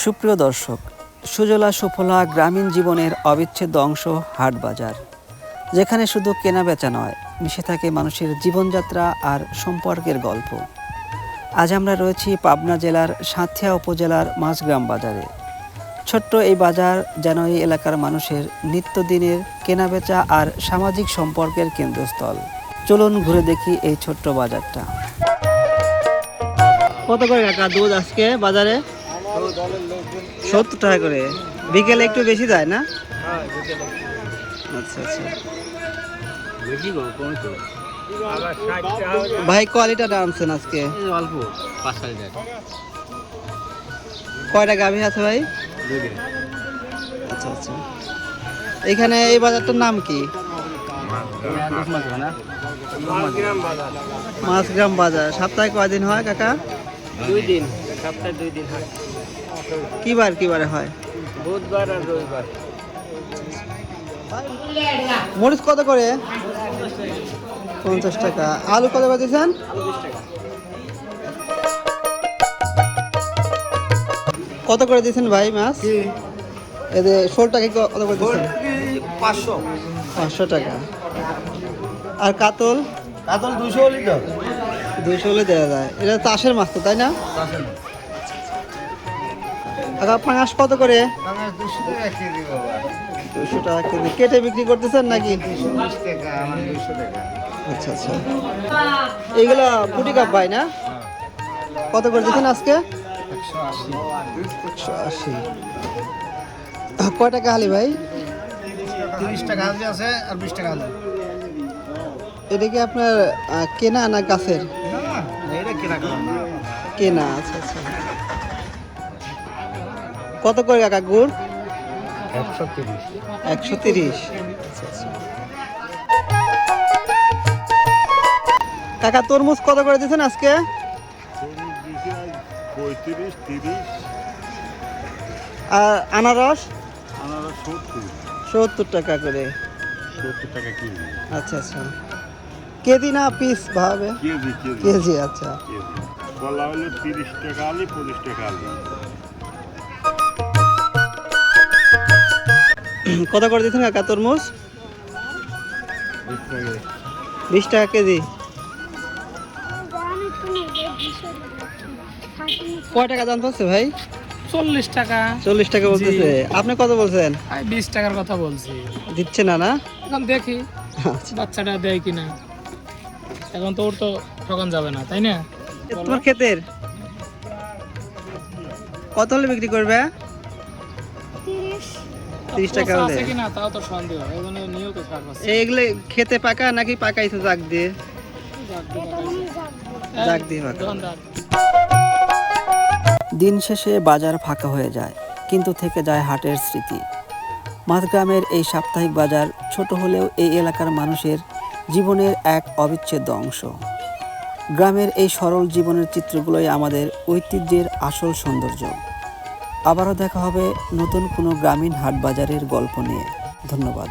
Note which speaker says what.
Speaker 1: সুপ্রিয় দর্শক, সুজলা সুফলা গ্রামীণ জীবনের অবিচ্ছেদ্য অংশ হাট বাজার, যেখানে শুধু কেনা বেচা নয়, মিশে থাকে মানুষের জীবনযাত্রা আর সম্পর্কের গল্প। আজ আমরা রয়েছি পাবনা জেলার সাঁথিয়া উপজেলার মাঝগ্রাম বাজারে। ছোট্ট এই বাজার যেন এই এলাকার মানুষের নিত্যদিনের কেনাবেচা আর সামাজিক সম্পর্কের কেন্দ্রস্থল। চলুন ঘুরে দেখি এই ছোট্ট বাজারটা। কত করে কাকা দুধ আজকে বাজারে? 70 টাকা করে। বিকেলে একটু বেশি যায় না? আচ্ছা আচ্ছা। ভাই কোয়ালিটিটা আনছেন আজকে?
Speaker 2: অল্প 5 লিটার।
Speaker 1: কয়টা গাভী আছে ভাই? আচ্ছা আচ্ছা। এখানে এই বাজারটার নাম কি? মাঝগ্রাম বাজার। সপ্তাহে কয়দিন হয় কাকা?
Speaker 2: 2 দিন, সপ্তাহে 2 দিন হয়।
Speaker 1: কিবারে হয়?
Speaker 2: বুধবার আর রবিবার।
Speaker 1: মরিচ কত করে? 50 টাকা। আলু কত করে দিচ্ছেন?
Speaker 2: 20 টাকা।
Speaker 1: কত করে দিচ্ছেন ভাই মাছ? এদের শোলটাকে কত করে দিচ্ছেন? 500 টাকা। আর কাতল?
Speaker 2: কাতল 200 লিটার।
Speaker 1: 200 হলে দেওয়া যায়। এটা চাষের মাছ তো, তাই না? আর পাঙাশ কত করে?
Speaker 2: 200 টাকা কেজি বাবা।
Speaker 1: 200 টাকা কেজি। কেটে বিক্রি করতেছেন নাকি?
Speaker 2: 220 টাকা, আমি 200 টাকা।
Speaker 1: আচ্ছা আচ্ছা। এইগুলা পুটি কাপ ভাই না? কত করে দিচ্ছেন আজকে?
Speaker 2: 180।
Speaker 1: 180। কয় টাকা হালি ভাই?
Speaker 2: 30 টাকা হাজি আছে আর 20 টাকা হাজি।
Speaker 1: এটা কি আপনার কেনা না গাছের?
Speaker 2: না, এটা কেনা করা না।
Speaker 1: কেনা। আচ্ছা আচ্ছা। কত করে কাকা গুড়?
Speaker 2: 130।
Speaker 1: 130। আচ্ছা আচ্ছা। কাকা তরমুজ কত করে দিচ্ছেন আজকে?
Speaker 3: 35, 30,
Speaker 1: আর আনারস?
Speaker 3: আনারস
Speaker 1: 70 টাকা করে।
Speaker 3: 70 টাকা কেজি।
Speaker 1: আচ্ছা আচ্ছা। কেজি না পিস ভাবে?
Speaker 3: KG
Speaker 1: KG. আচ্ছা।
Speaker 3: কেজি। কলা হলো 30 টাকা আলি, 25 টাকা আলি।
Speaker 1: কত করে দিচ্ছেন কাকা তরমুজ? 20 টাকা কেজি। কয় টাকা দাম পাচ্ছে ভাই?
Speaker 4: 40 টাকা।
Speaker 1: 40 টাকা বলতেছে। আপনি কত বলছেন?
Speaker 4: আমি 20 টাকার কথা বলছি।
Speaker 1: দিচ্ছে না না?
Speaker 4: এখন দেখি
Speaker 1: আচ্ছা।
Speaker 4: বাচ্চাটা দেয় কিনা। এখন তো ওর তো ঠকান যাবে না, তাই না?
Speaker 1: তোমার ক্ষেতের কত হলে বিক্রি করবে? 30 টাকা হলে।
Speaker 4: আছে কিনা তাও তো সন্দেহ। এই জন্য নিয়েও তো ছাড় পাচ্ছে।
Speaker 1: এইগুলো খেতে পাকা নাকি পাকাইছে জাগ দিয়ে? জাগ দিয়ে পাকা।
Speaker 4: দোকানদার।
Speaker 1: দিন শেষে বাজার ফাঁকা হয়ে যায়, কিন্তু থেকে যায় হাটের স্মৃতি। মাঝগ্রামের এই সাপ্তাহিক বাজার ছোট হলেও এই এলাকার মানুষের জীবনের এক অবিচ্ছেদ্য অংশ। গ্রামের এই সরল জীবনের চিত্রগুলোই আমাদের ঐতিহ্যের আসল সৌন্দর্য। আবারও দেখা হবে নতুন কোনো গ্রামীণ হাট বাজারের গল্প নিয়ে। ধন্যবাদ।